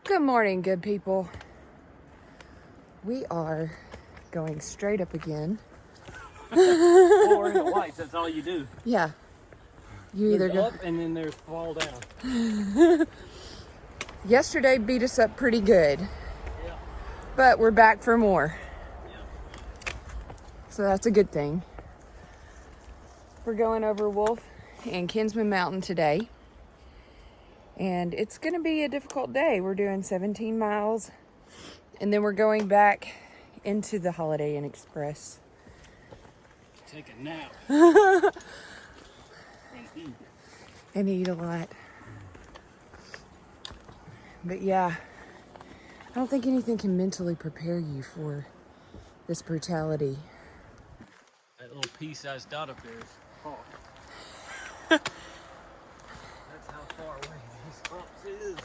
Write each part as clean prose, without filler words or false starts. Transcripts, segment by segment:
Good morning, good people. We are going straight up again. Well, we're in the whites, that's all you do. Yeah. You There's either go up and then there's fall down. Yesterday beat us up pretty good. Yeah. But we're back for more. Yeah. So that's a good thing. We're going over Wolf and Kinsman Mountain today. And it's going to be a difficult day. We're doing 17 miles. And then we're going back into the Holiday Inn Express. Take a nap. And eat. And eat a lot. But yeah, I don't think anything can mentally prepare you for this brutality. That little pea-sized dot up there is hawk. That's how far away these humps is.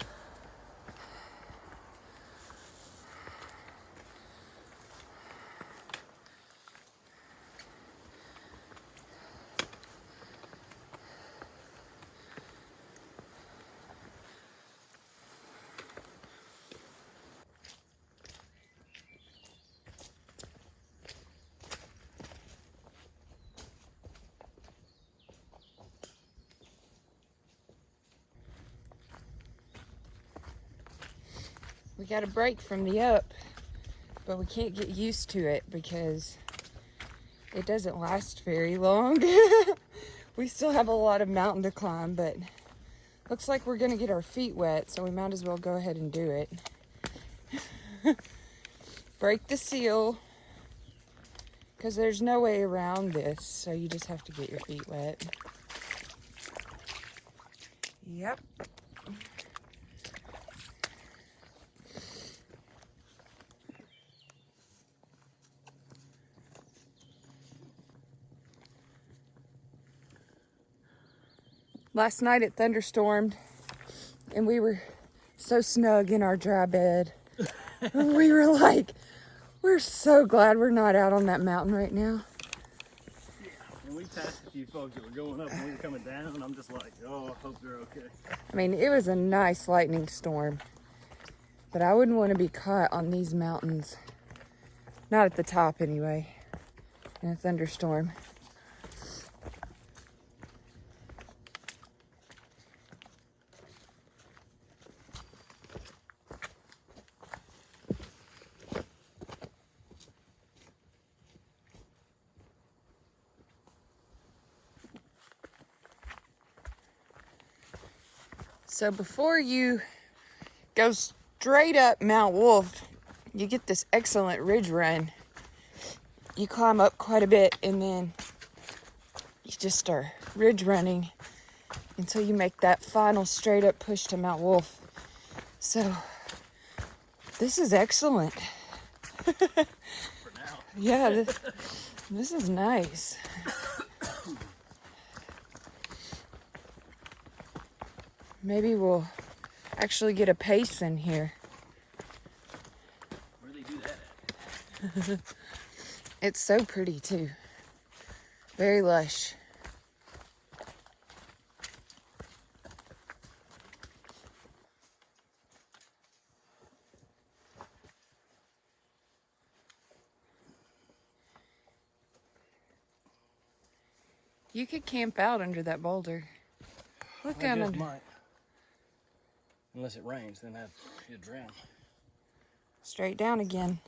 We got a break from the up, but we can't get used to it because it doesn't last very long. We still have a lot of mountain to climb, but looks like we're gonna get our feet wet, so we might as well go ahead and do it. Break the seal, because there's no way around this, so you just have to get your feet wet. Yep. Last night it thunderstormed, and we were so snug in our dry bed. We were like, we're so glad we're not out on that mountain right now. Yeah, and we passed a few folks that were going up and we were coming down, and I'm just like, oh, I hope they're okay. I mean, it was a nice lightning storm, but I wouldn't want to be caught on these mountains. Not at the top anyway, in a thunderstorm. So before you go straight up Mount Wolf, you get this excellent ridge run. You climb up quite a bit, and then you just start ridge running until you make that final straight up push to Mount Wolf. So this is excellent. For now. Yeah, this is nice. Maybe we'll actually get a pace in here. Where do they do that at? It's so pretty too. Very lush. You could camp out under that boulder. Look I down just under. might. Unless it rains, then you'd drown. Straight down again.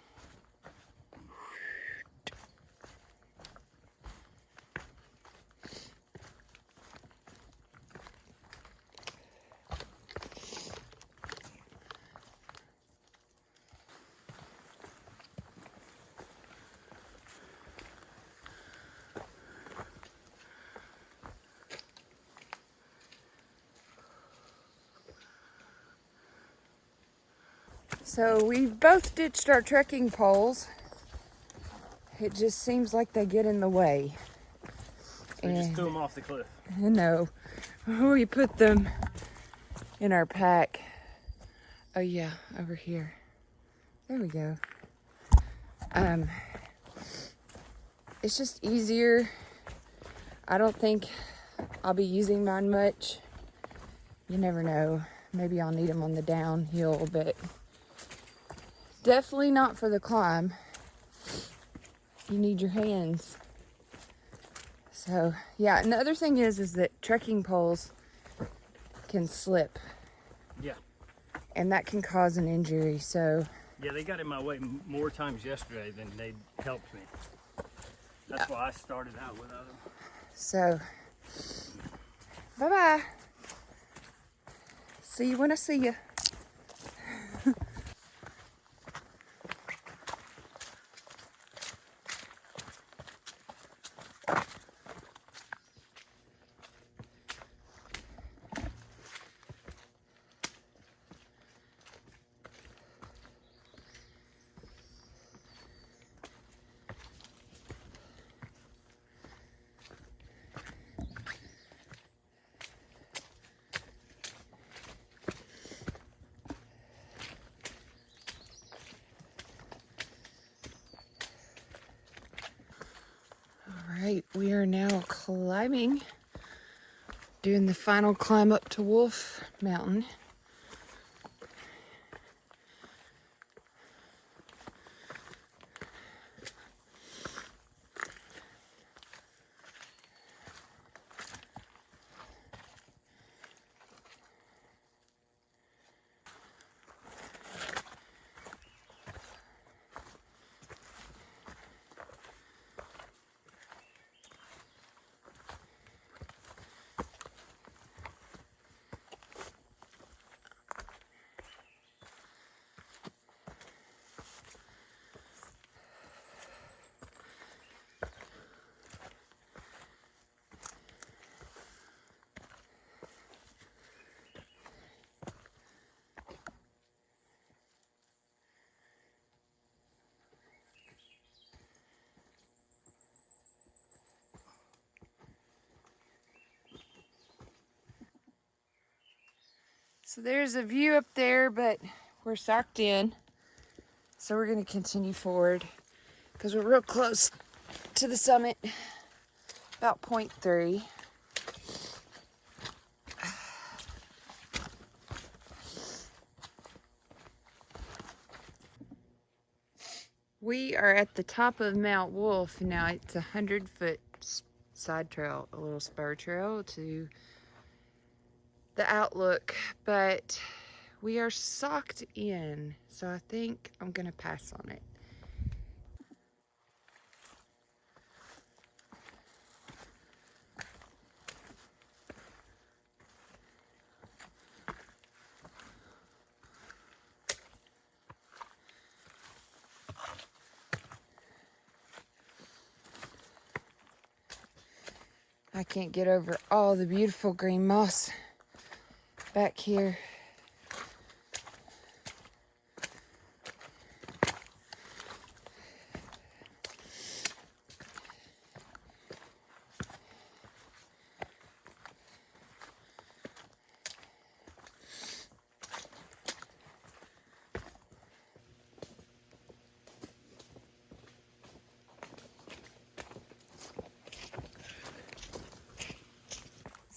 So we've both ditched our trekking poles. It just seems like they get in the way. So we just threw them off the cliff. No, we put them in our pack. Oh yeah, over here. There we go. It's just easier. I don't think I'll be using mine much. You never know. maybe I'll need them on the downhill, but definitely not for the climb. You need your hands. So yeah, and the other thing is that trekking poles can slip. Yeah. And that can cause an injury, so. Yeah, they got in my way more times yesterday than they helped me. That's why I started out without them. So, bye-bye. See you when I see you. Alright, we are now climbing, doing the final climb up to Wolf Mountain. So there's a view up there, but we're socked in. So we're going to continue forward because we're real close to the summit, about 0.3. We are at the top of Mount Wolf now. It's a 100-foot side trail, a little spur trail to the outlook, but we are socked in, so I think I'm gonna pass on it. I can't get over all the beautiful green moss back here.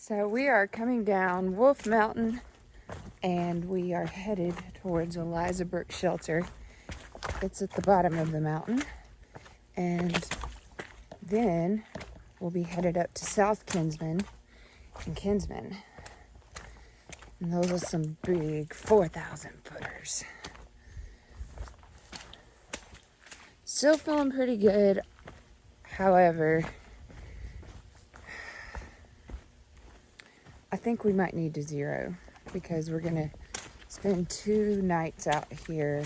So we are coming down Wolf Mountain and we are headed towards Eliza Brook Shelter. It's at the bottom of the mountain. And then we'll be headed up to South Kinsman and Kinsman. And those are some big 4,000 footers. Still feeling pretty good. However, I think we might need to zero because we're gonna spend 2 nights out here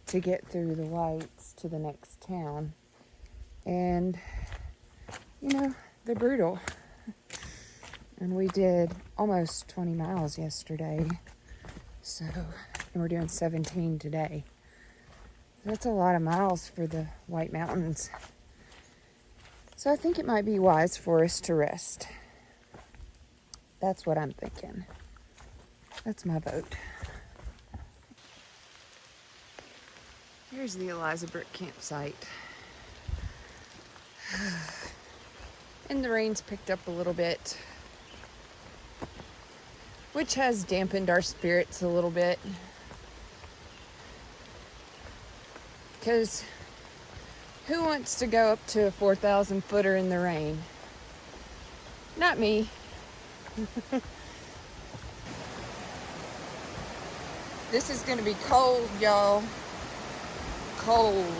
to get through the whites to the next town. And, you know, they're brutal. And we did almost 20 miles yesterday. So, and we're doing 17 today. That's a lot of miles for the White Mountains. So I think it might be wise for us to rest. That's what I'm thinking. That's my vote. Here's the Eliza Brook campsite. And the rain's picked up a little bit. which has dampened our spirits a little bit. Because who wants to go up to a 4,000 footer in the rain? Not me. This is going to be cold, y'all. Cold.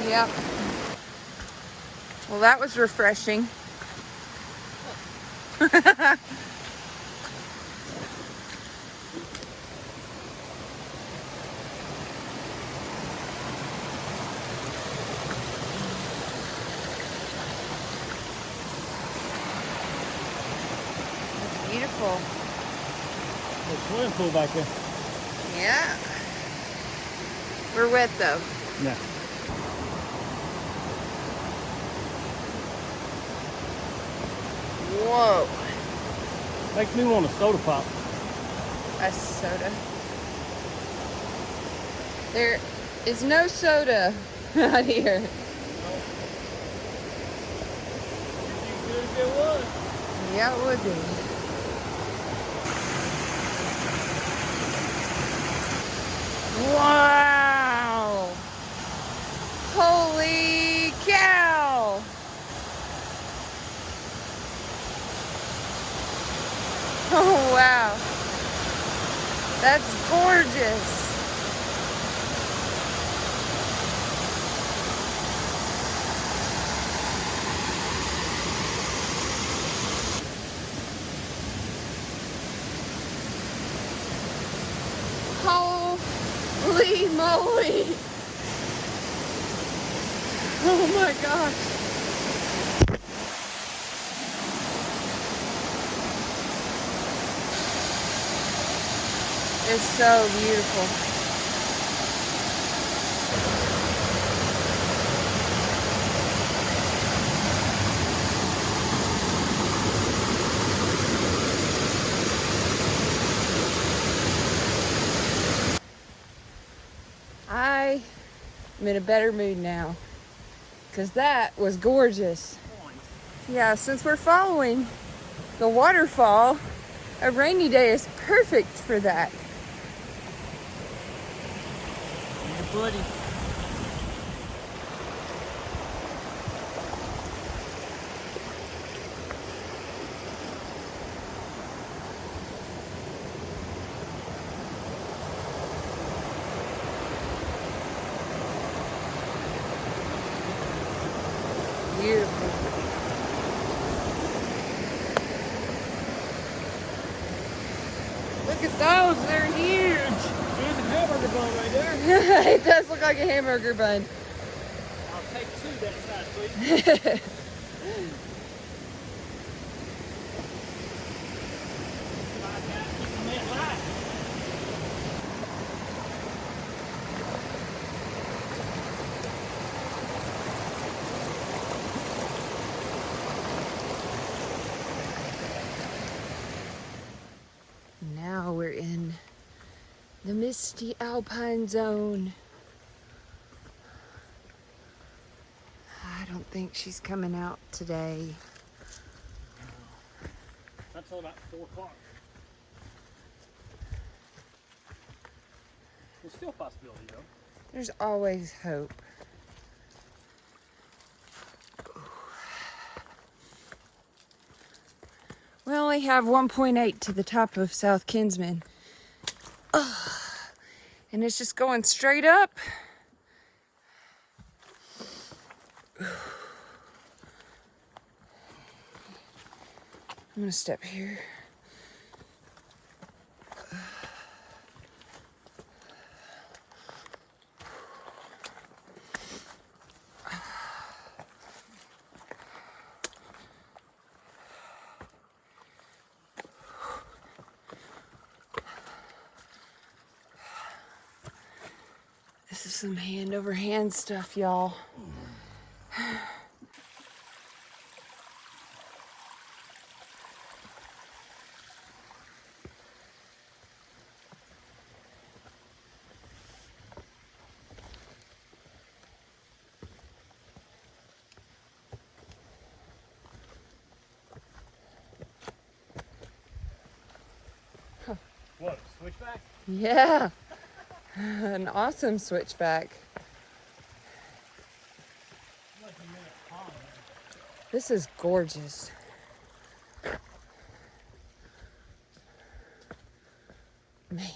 Yep. Well, that was refreshing. Beautiful. There's a swimming pool back there. Yeah. We're wet though. Yeah. Whoa. Makes me want a soda pop. A soda. There is no soda out here. It'd be good if there was. Yeah, it would be. Wow! Holy cow! Oh, wow. That's gorgeous. Holy moly! Oh my gosh! It's so beautiful. I am in a better mood now because that was gorgeous. Yeah, since we're following the waterfall, a rainy day is perfect for that. Yeah, buddy. Beautiful. Look at those, they're huge. There's a hamburger bun right there. It does look like a hamburger bun. I'll take two that side, please. Now we're in the misty alpine zone. I don't think she's coming out today. Not till about 4 o'clock. There's still a possibility, though. There's always hope. We only have 1.8 to the top of South Kinsman. Ugh. And it's just going straight up. I'm gonna step here. This is some hand over hand stuff, y'all. What, switchback? Yeah. An awesome switchback. Like a minute pond. This is gorgeous. Man.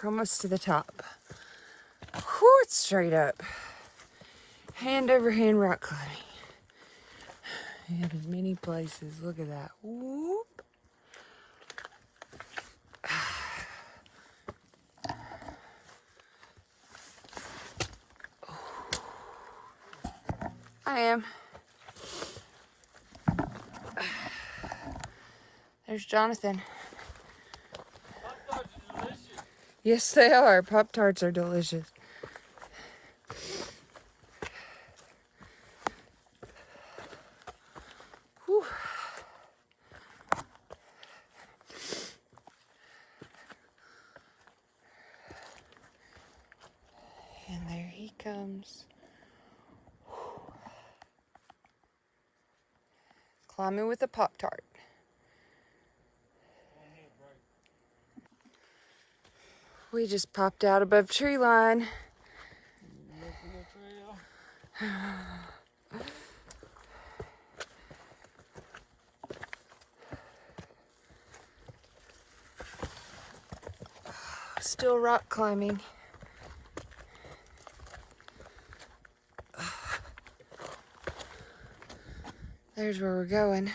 We're almost to the top. Whew, it's straight up. Hand over hand rock climbing. And in many places, look at that. Whoop. I am. There's Jonathan. Pop-Tarts are delicious. Yes, they are. Pop-Tarts are delicious. Whew. And there he comes. Whew. Climbing with a Pop-Tart. We just popped out above tree line. Still rock climbing. There's where we're going.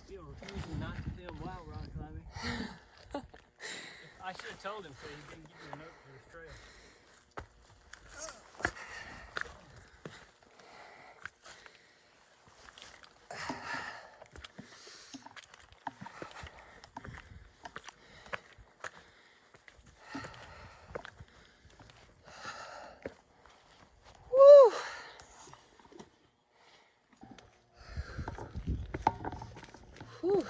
Still refusing not to film while rock climbing. I should have told him so he didn't give me a note for his trail. Woo! Whew.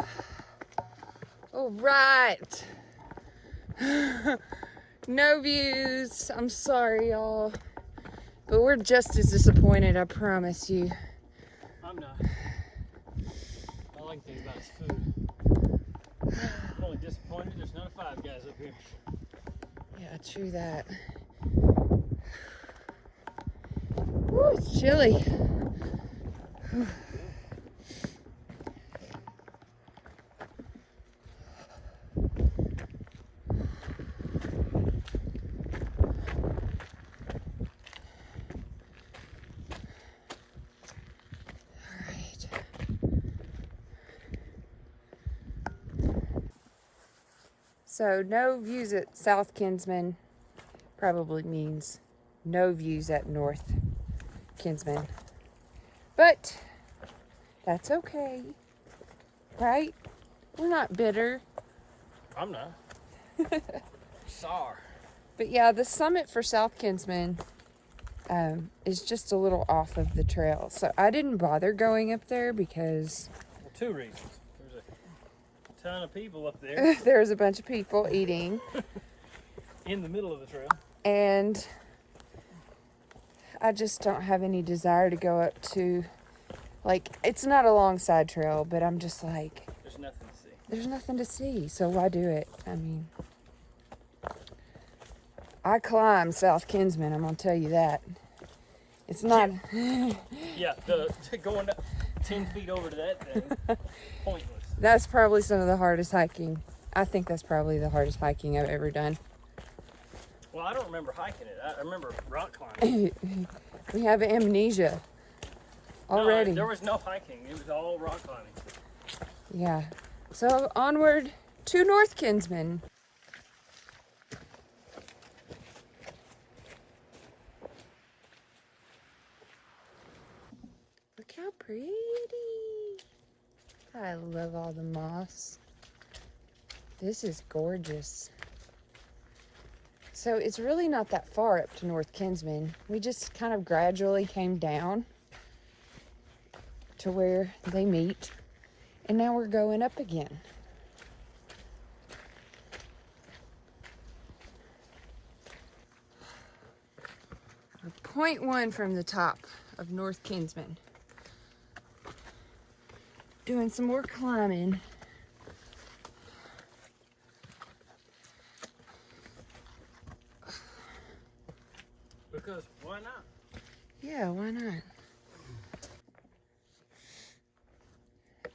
All right. No views. I'm sorry, y'all. But we're just as disappointed, I promise you. I'm not. I like things about his food. I'm only disappointed there's none of Five Guys up here. Yeah, true that. Woo, it's chilly. So no views at South Kinsman probably means no views at North Kinsman. But that's okay, right? We're not bitter. I'm not. Sorry. But yeah, the summit for South Kinsman is just a little off of the trail. So I didn't bother going up there because... Well, two reasons. There's a ton of people up there. There's a bunch of people eating. In the middle of the trail. And I just don't have any desire to go up to, like, it's not a long side trail, but I'm just like... There's nothing to see. There's nothing to see, so why do it? I mean, I climb South Kinsman, I'm going to tell you that. It's not. Yeah, going up 10 feet over to that thing, pointless. That's probably some of the hardest hiking. I think that's probably the hardest hiking I've ever done. Well, I don't remember hiking it. I remember rock climbing. We have amnesia already. No, there was no hiking. It was all rock climbing. Yeah. So onward to North Kinsman. Look how pretty. I love all the moss. This is gorgeous. So it's really not that far up to North Kinsman. We just kind of gradually came down to where they meet. And now we're going up again. We're 0.1 from the top of North Kinsman. Doing some more climbing. Because why not? Yeah, why not?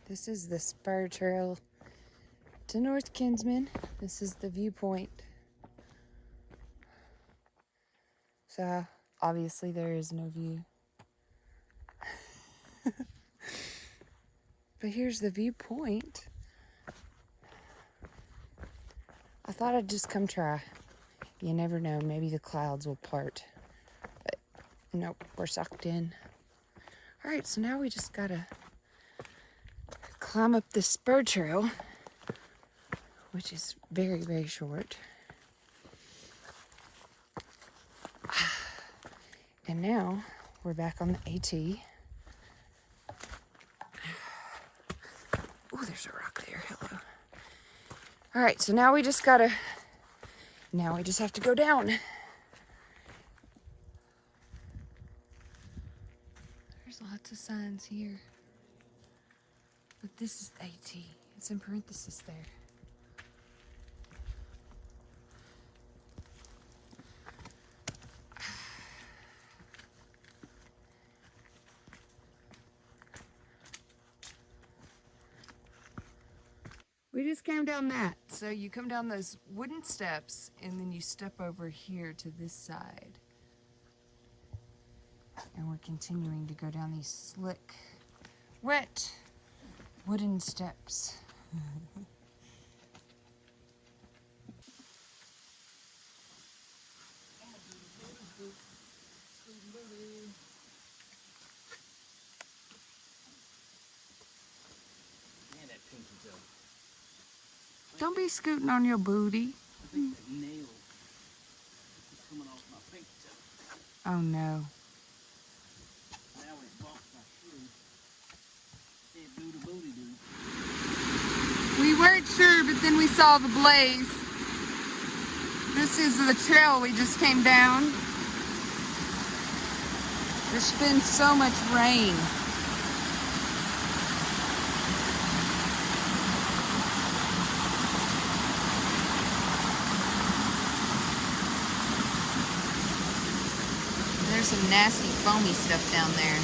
This is the spur trail to North Kinsman. This is the viewpoint. So obviously there is no view. But here's the viewpoint. I thought I'd just come try. You never know, maybe the clouds will part. But nope, we're sucked in. All right, so now we just gotta climb up this spur trail, which is very, very short. And now we're back on the AT. Oh, there's a rock there. Hello. All right, so now we just have to go down. There's lots of signs here. But this is AT. It's in parentheses there. We just came down that. So you come down those wooden steps and then you step over here to this side. And we're continuing to go down these slick, wet, wooden steps. Man, that pinky toe. Don't be scooting on your booty. I think the nail is coming off my pinky toe. Oh no. Now it bumped my shoe. Said do the booty do. We weren't sure, but then we saw the blaze. This is the trail we just came down. There's been so much rain. There's some nasty foamy stuff down there.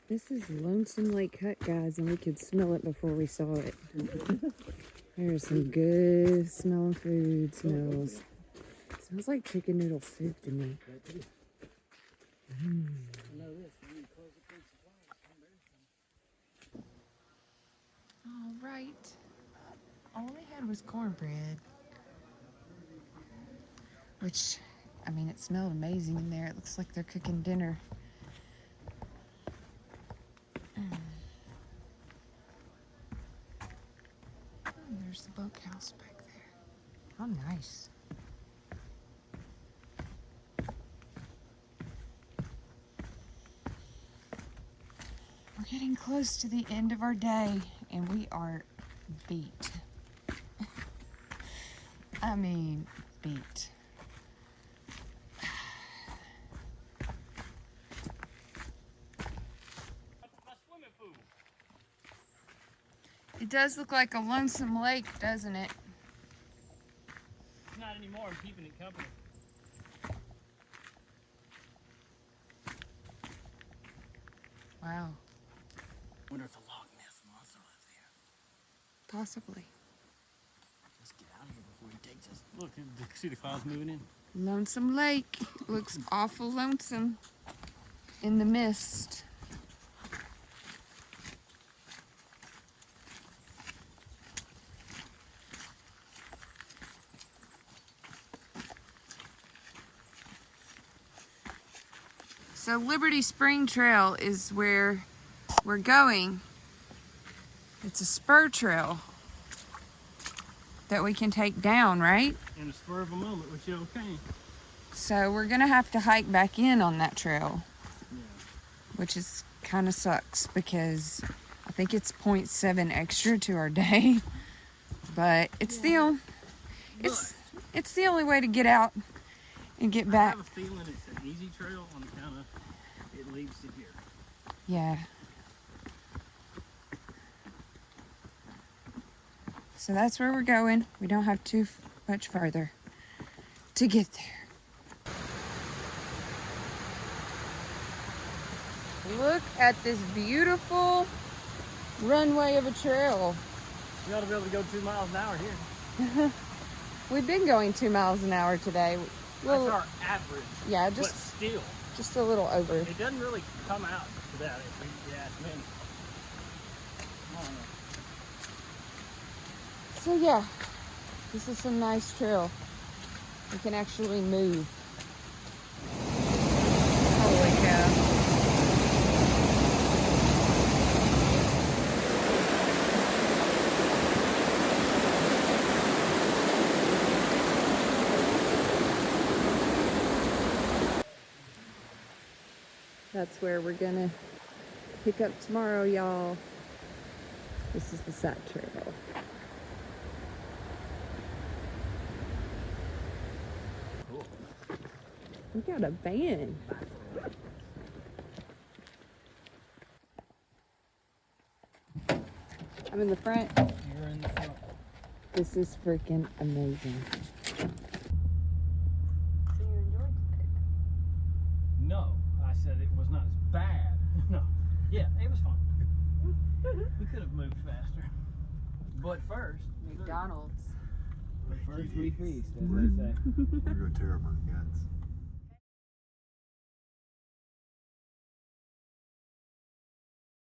This is Lonesome Lake Hut, guys, and we could smell it before we saw it. There's some good smelling food smells. Smells like chicken noodle soup to me. All right. All they had was cornbread. Which, I mean, it smelled amazing in there. It looks like they're cooking dinner. There's the bunkhouse back there. How nice. We're getting close to the end of our day, and we are beat. I mean, beat. It does look like a lonesome lake, doesn't it? Not anymore. I'm keeping it company. Wow. I wonder if the Loch Ness monster lives here. Possibly. Let's get out of here before he takes us. Look, see the clouds moving in? Lonesome Lake. Looks awful lonesome in the mist. So Liberty Spring Trail is where we're going. It's a spur trail that we can take down, right? In the spur of a moment, we should okay. So we're gonna have to hike back in on that trail, Yeah. which is kind of sucks because I think it's 0.7 extra to our day, but it's it's the only way to get out and get I back. have a feeling it's an easy trail on account of it leads to here. Yeah. So that's where we're going. We don't have too much farther to get there. Look at this beautiful runway of a trail. You ought to be able to go 2 miles an hour here. We've been going 2 miles an hour today. Well, That's our average. yeah, But still, just a little over. it doesn't really come out to that if you ask me. I don't know. So yeah, this is some nice trail. We can actually move. Holy cow. That's where we're gonna pick up tomorrow, y'all. This is the Sat Trail. Cool. We got a van. I'm in the front. You're in the front. This is freaking amazing. So you enjoyed it? No, I said it was not as bad. No. Yeah, it was fun. We could have moved faster. But first, McDonald's. we feast, as they say. We're gonna tear up our guts.